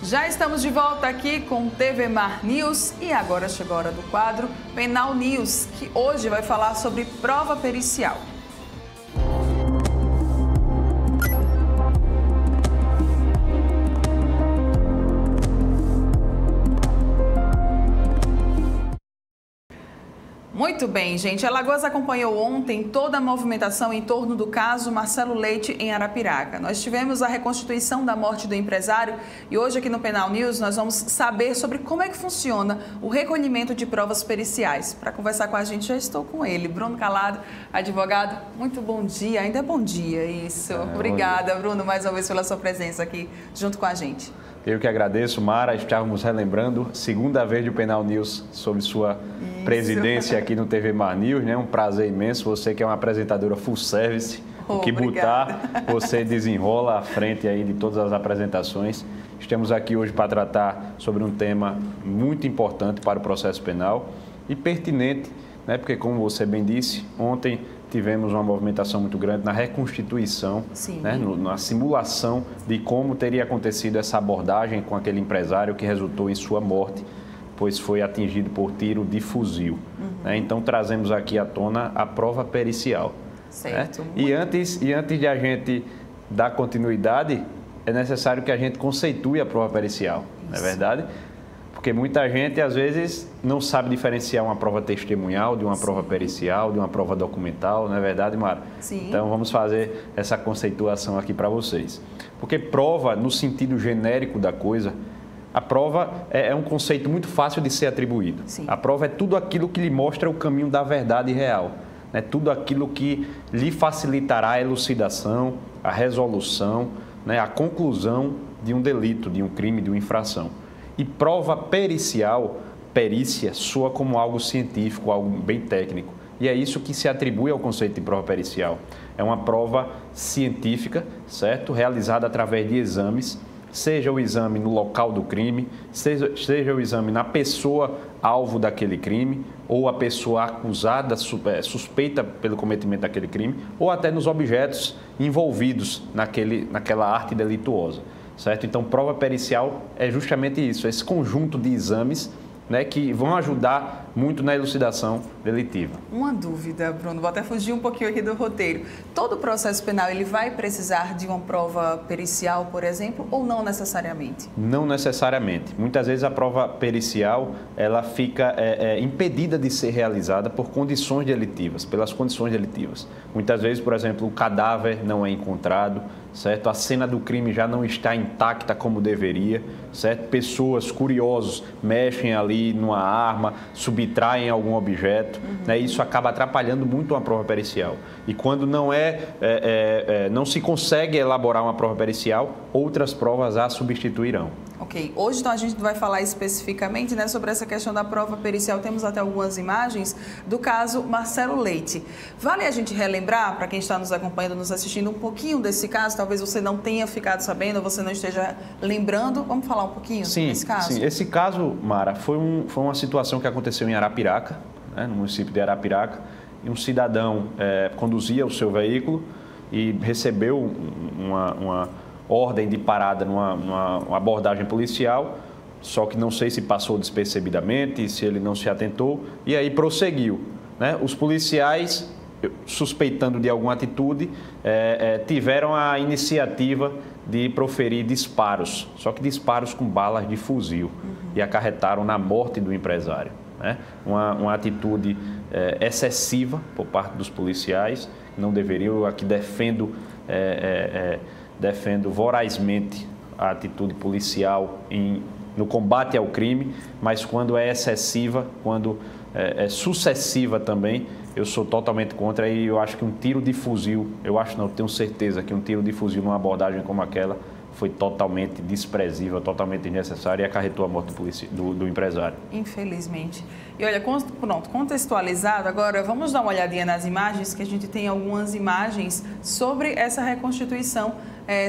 Já estamos de volta aqui com o TV Mar News e agora chegou a hora do quadro Penal News, que hoje vai falar sobre prova pericial. Muito bem, gente. Alagoas acompanhou ontem toda a movimentação em torno do caso Marcelo Leite em Arapiraca. Nós tivemos a reconstituição da morte do empresário e hoje aqui no Penal News nós vamos saber sobre como é que funciona o recolhimento de provas periciais. Para conversar com a gente já estou com ele, Bruno Calado, advogado. Muito bom dia, ainda é bom dia, isso. Obrigada, Bruno, mais uma vez pela sua presença aqui junto com a gente. Eu que agradeço, Mara. Estávamos relembrando, segunda vez do Penal News sob sua presidência aqui no TV Mar News, né? Um prazer imenso. Você que é uma apresentadora full service, o que botar, você desenrola à frente aí de todas as apresentações. Estamos aqui hoje para tratar sobre um tema muito importante para o processo penal e pertinente, né? Porque, como você bem disse, ontem tivemos uma movimentação muito grande na reconstituição, né, na simulação de como teria acontecido essa abordagem com aquele empresário que resultou em sua morte, pois foi atingido por tiro de fuzil. Né? Então, trazemos aqui à tona a prova pericial. Certo. Né? E antes de a gente dar continuidade, é necessário que a gente conceitue a prova pericial, não é verdade? Porque muita gente, às vezes, não sabe diferenciar uma prova testemunhal de uma prova pericial, de uma prova documental, não é verdade, Mara? Sim. Então, vamos fazer essa conceituação aqui para vocês. Porque prova, no sentido genérico da coisa, a prova é um conceito muito fácil de ser atribuído. Sim. A prova é tudo aquilo que lhe mostra o caminho da verdade real. É tudo aquilo que lhe facilitará a elucidação, a resolução, né, a conclusão de um delito, de um crime, de uma infração. E prova pericial, perícia, soa como algo científico, algo bem técnico. E é isso que se atribui ao conceito de prova pericial. É uma prova científica, certo? Realizada através de exames, seja o exame no local do crime, seja o exame na pessoa alvo daquele crime, ou a pessoa acusada, suspeita pelo cometimento daquele crime, ou até nos objetos envolvidos naquela arte delituosa. Certo? Então, prova pericial é justamente isso, esse conjunto de exames, né, que vão ajudar muito na elucidação delitiva. Uma dúvida, Bruno, vou até fugir um pouquinho aqui do roteiro. Todo processo penal, ele vai precisar de uma prova pericial, por exemplo, ou não necessariamente? Não necessariamente. Muitas vezes a prova pericial, ela fica impedida de ser realizada por condições delitivas, pelas condições delitivas. Muitas vezes, por exemplo, o cadáver não é encontrado, certo? A cena do crime já não está intacta como deveria, certo? Pessoas, curiosos, mexem ali numa arma, subtraem algum objeto, né? Isso acaba atrapalhando muito uma prova pericial. E quando não se consegue elaborar uma prova pericial, outras provas a substituirão. Ok. Hoje, então, a gente vai falar especificamente, né, sobre essa questão da prova pericial. Temos até algumas imagens do caso Marcelo Leite. Vale a gente relembrar, para quem está nos acompanhando, nos assistindo, um pouquinho desse caso? Talvez você não tenha ficado sabendo, ou você não esteja lembrando. Vamos falar um pouquinho sobre esse caso? Sim, esse caso, Mara, foi uma situação que aconteceu em Arapiraca, né, no município de Arapiraca, e um cidadão conduzia o seu veículo e recebeu uma ordem de parada numa abordagem policial, só que não sei se passou despercebidamente, se ele não se atentou, e aí prosseguiu. Né? Os policiais, suspeitando de alguma atitude, tiveram a iniciativa de proferir disparos, só que disparos com balas de fuzil, e acarretaram na morte do empresário. Né? Uma atitude excessiva por parte dos policiais, não deveriam. Eu aqui defendo vorazmente a atitude policial no combate ao crime, mas quando é excessiva, quando é sucessiva também, eu sou totalmente contra. E eu acho que um tiro de fuzil, eu tenho certeza que um tiro de fuzil numa abordagem como aquela foi totalmente desprezível, totalmente desnecessário e acarretou a morte do empresário. Infelizmente. E olha, pronto, contextualizado, agora vamos dar uma olhadinha nas imagens, que a gente tem algumas imagens sobre essa reconstituição.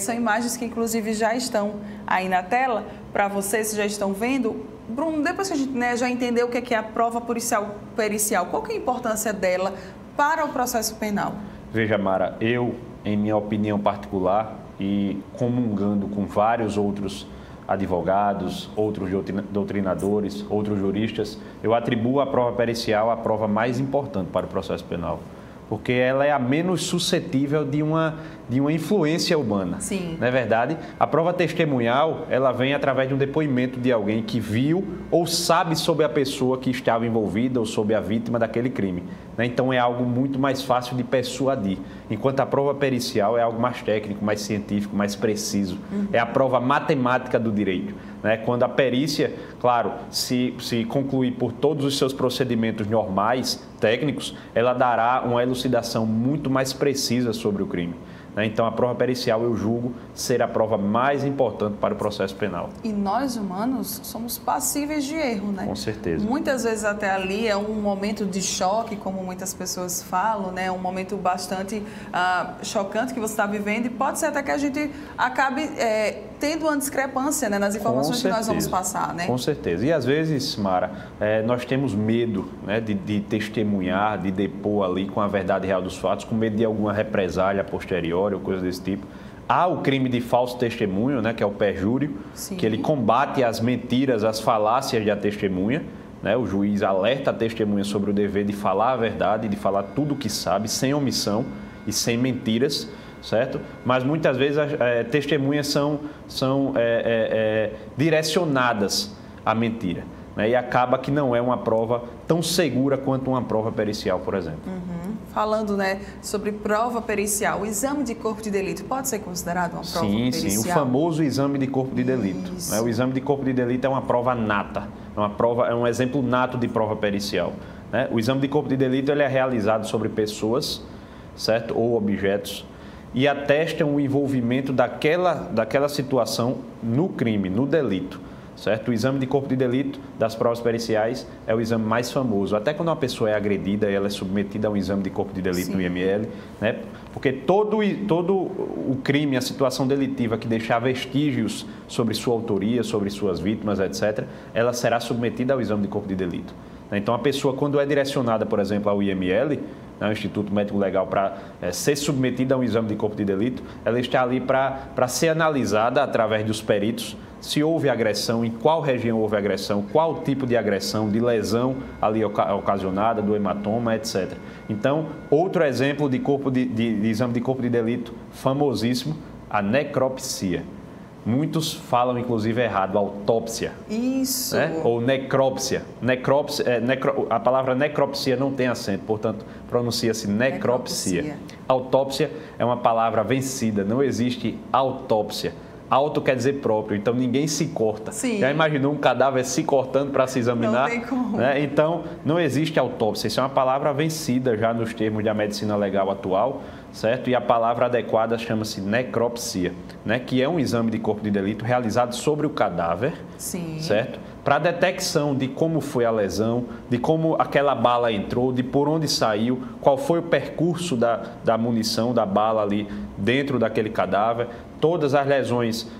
São imagens que inclusive já estão aí na tela, para vocês que já estão vendo. Bruno, depois que a gente já entendeu o que é a prova pericial, qual que é a importância dela para o processo penal? Veja, Mara, eu, em minha opinião particular, e comungando com vários outros advogados, outros doutrinadores, outros juristas, eu atribuo a prova pericial a prova mais importante para o processo penal, porque ela é a menos suscetível de uma influência humana. Sim. Não é verdade? A prova testemunhal, ela vem através de um depoimento de alguém que viu ou sabe sobre a pessoa que estava envolvida ou sobre a vítima daquele crime. Então é algo muito mais fácil de persuadir. Enquanto a prova pericial é algo mais técnico, mais científico, mais preciso. É a prova matemática do direito. Quando a perícia, claro, se concluir por todos os seus procedimentos normais, técnicos, ela dará uma elucidação muito mais precisa sobre o crime. Então, a prova pericial, eu julgo, ser a prova mais importante para o processo penal. E nós, humanos, somos passíveis de erro, né? Com certeza. Muitas vezes até ali é um momento de choque, como muitas pessoas falam, né? Um momento bastante chocante que você está vivendo e pode ser até que a gente acabe tendo uma discrepância, né, nas informações que nós vamos passar, né? Com certeza. E às vezes, Mara, nós temos medo, né, de testemunhar, de depor ali com a verdade real dos fatos, com medo de alguma represália posterior ou coisa desse tipo. Há o crime de falso testemunho, né, que é o perjúrio, Sim. que ele combate as mentiras, as falácias da testemunha. Né? O juiz alerta a testemunha sobre o dever de falar a verdade, de falar tudo o que sabe, sem omissão e sem mentiras, certo? Mas muitas vezes as testemunhas são direcionadas à mentira. E acaba que não é uma prova tão segura quanto uma prova pericial, por exemplo. Falando, né, sobre prova pericial, o exame de corpo de delito pode ser considerado uma prova pericial? Sim, o famoso exame de corpo de delito. Né? O exame de corpo de delito é uma prova nata, é um exemplo nato de prova pericial. Né? O exame de corpo de delito ele é realizado sobre pessoas, certo? Ou objetos, e atestam o envolvimento daquela situação no crime, no delito. Certo? O exame de corpo de delito das provas periciais é o exame mais famoso. Até quando uma pessoa é agredida, ela é submetida a um exame de corpo de delito Sim. no IML, né? Porque todo o crime, a situação delitiva que deixar vestígios sobre sua autoria, sobre suas vítimas, etc., ela será submetida ao exame de corpo de delito. Então, a pessoa, quando é direcionada, por exemplo, ao IML, o Instituto Médico Legal, para ser submetida a um exame de corpo de delito, ela está ali para ser analisada através dos peritos se houve agressão, em qual região houve agressão, qual tipo de agressão, de lesão ali ocasionada, do hematoma, etc. Então, outro exemplo de exame de corpo de delito famosíssimo, a necropsia. Muitos falam, inclusive, errado, autópsia. Isso. Né? Ou necrópsia. A palavra necropsia não tem acento, portanto, pronuncia-se necropsia. Autópsia é uma palavra vencida, não existe autópsia. Auto quer dizer próprio, então ninguém se corta. Sim. Já imaginou um cadáver se cortando para se examinar? Não tem como. Né? Então, não existe autópsia. Isso é uma palavra vencida já nos termos da medicina legal atual, certo? E a palavra adequada chama-se necropsia, né? Que é um exame de corpo de delito realizado sobre o cadáver, Sim. certo? Para a detecção de como foi a lesão, de como aquela bala entrou, de por onde saiu, qual foi o percurso da munição, da bala ali dentro daquele cadáver. Todas as lesões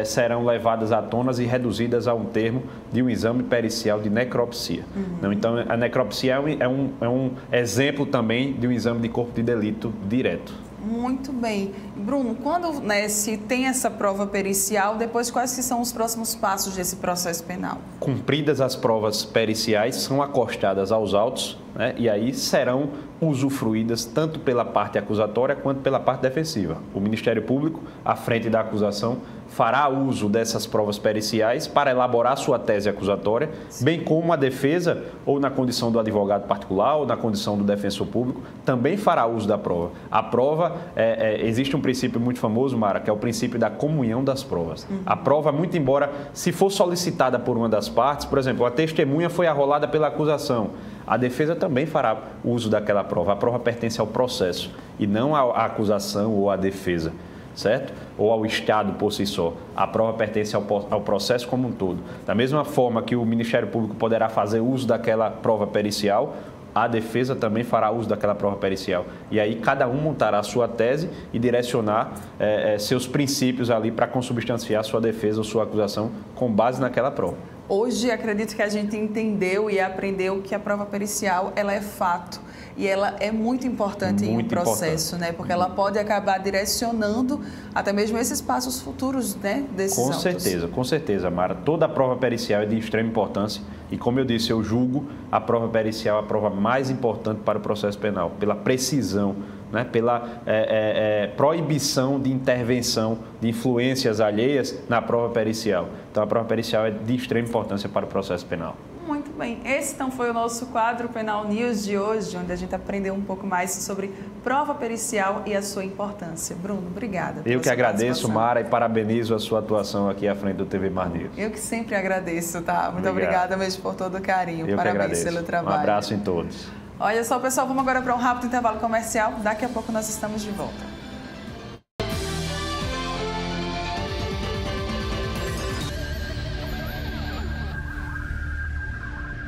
serão levadas à tona e reduzidas a um termo de um exame pericial de necropsia. Então, a necropsia é um exemplo também de um exame de corpo de delito direto. Muito bem. Bruno, quando se tem essa prova pericial, depois quais que são os próximos passos desse processo penal? Cumpridas as provas periciais, são acostadas aos autos, né, e aí serão usufruídas tanto pela parte acusatória quanto pela parte defensiva. O Ministério Público, à frente da acusação, fará uso dessas provas periciais para elaborar sua tese acusatória, bem como a defesa, ou na condição do advogado particular, ou na condição do defensor público, também fará uso da prova. A prova, existe um princípio muito famoso, Mara, que é o princípio da comunhão das provas. A prova, muito embora, se for solicitada por uma das partes, por exemplo, a testemunha foi arrolada pela acusação, a defesa também fará uso daquela prova. A prova pertence ao processo e não à acusação ou à defesa, certo? Ou ao Estado por si só. A prova pertence ao processo como um todo. Da mesma forma que o Ministério Público poderá fazer uso daquela prova pericial, a defesa também fará uso daquela prova pericial. E aí cada um montará a sua tese e direcionar seus princípios ali para consubstanciar sua defesa ou sua acusação com base naquela prova. Hoje, acredito que a gente entendeu e aprendeu que a prova pericial, ela é fato. E ela é muito importante em um processo, né? Porque ela pode acabar direcionando até mesmo esses passos futuros, né, desses autos. Com certeza, Mara. Toda a prova pericial é de extrema importância e, como eu disse, eu julgo a prova pericial a prova mais importante para o processo penal, pela precisão, né, pela proibição de intervenção de influências alheias na prova pericial. Então, a prova pericial é de extrema importância para o processo penal. Muito bem, esse então foi o nosso quadro Penal News de hoje, onde a gente aprendeu um pouco mais sobre prova pericial e a sua importância. Bruno, obrigada. Eu que agradeço, Mara, e parabenizo a sua atuação aqui à frente do TV Mar News. Eu que sempre agradeço, tá? Muito obrigada mesmo por todo o carinho. Eu Parabéns pelo trabalho. Um abraço em todos. Olha só, pessoal, vamos agora para um rápido intervalo comercial. Daqui a pouco nós estamos de volta.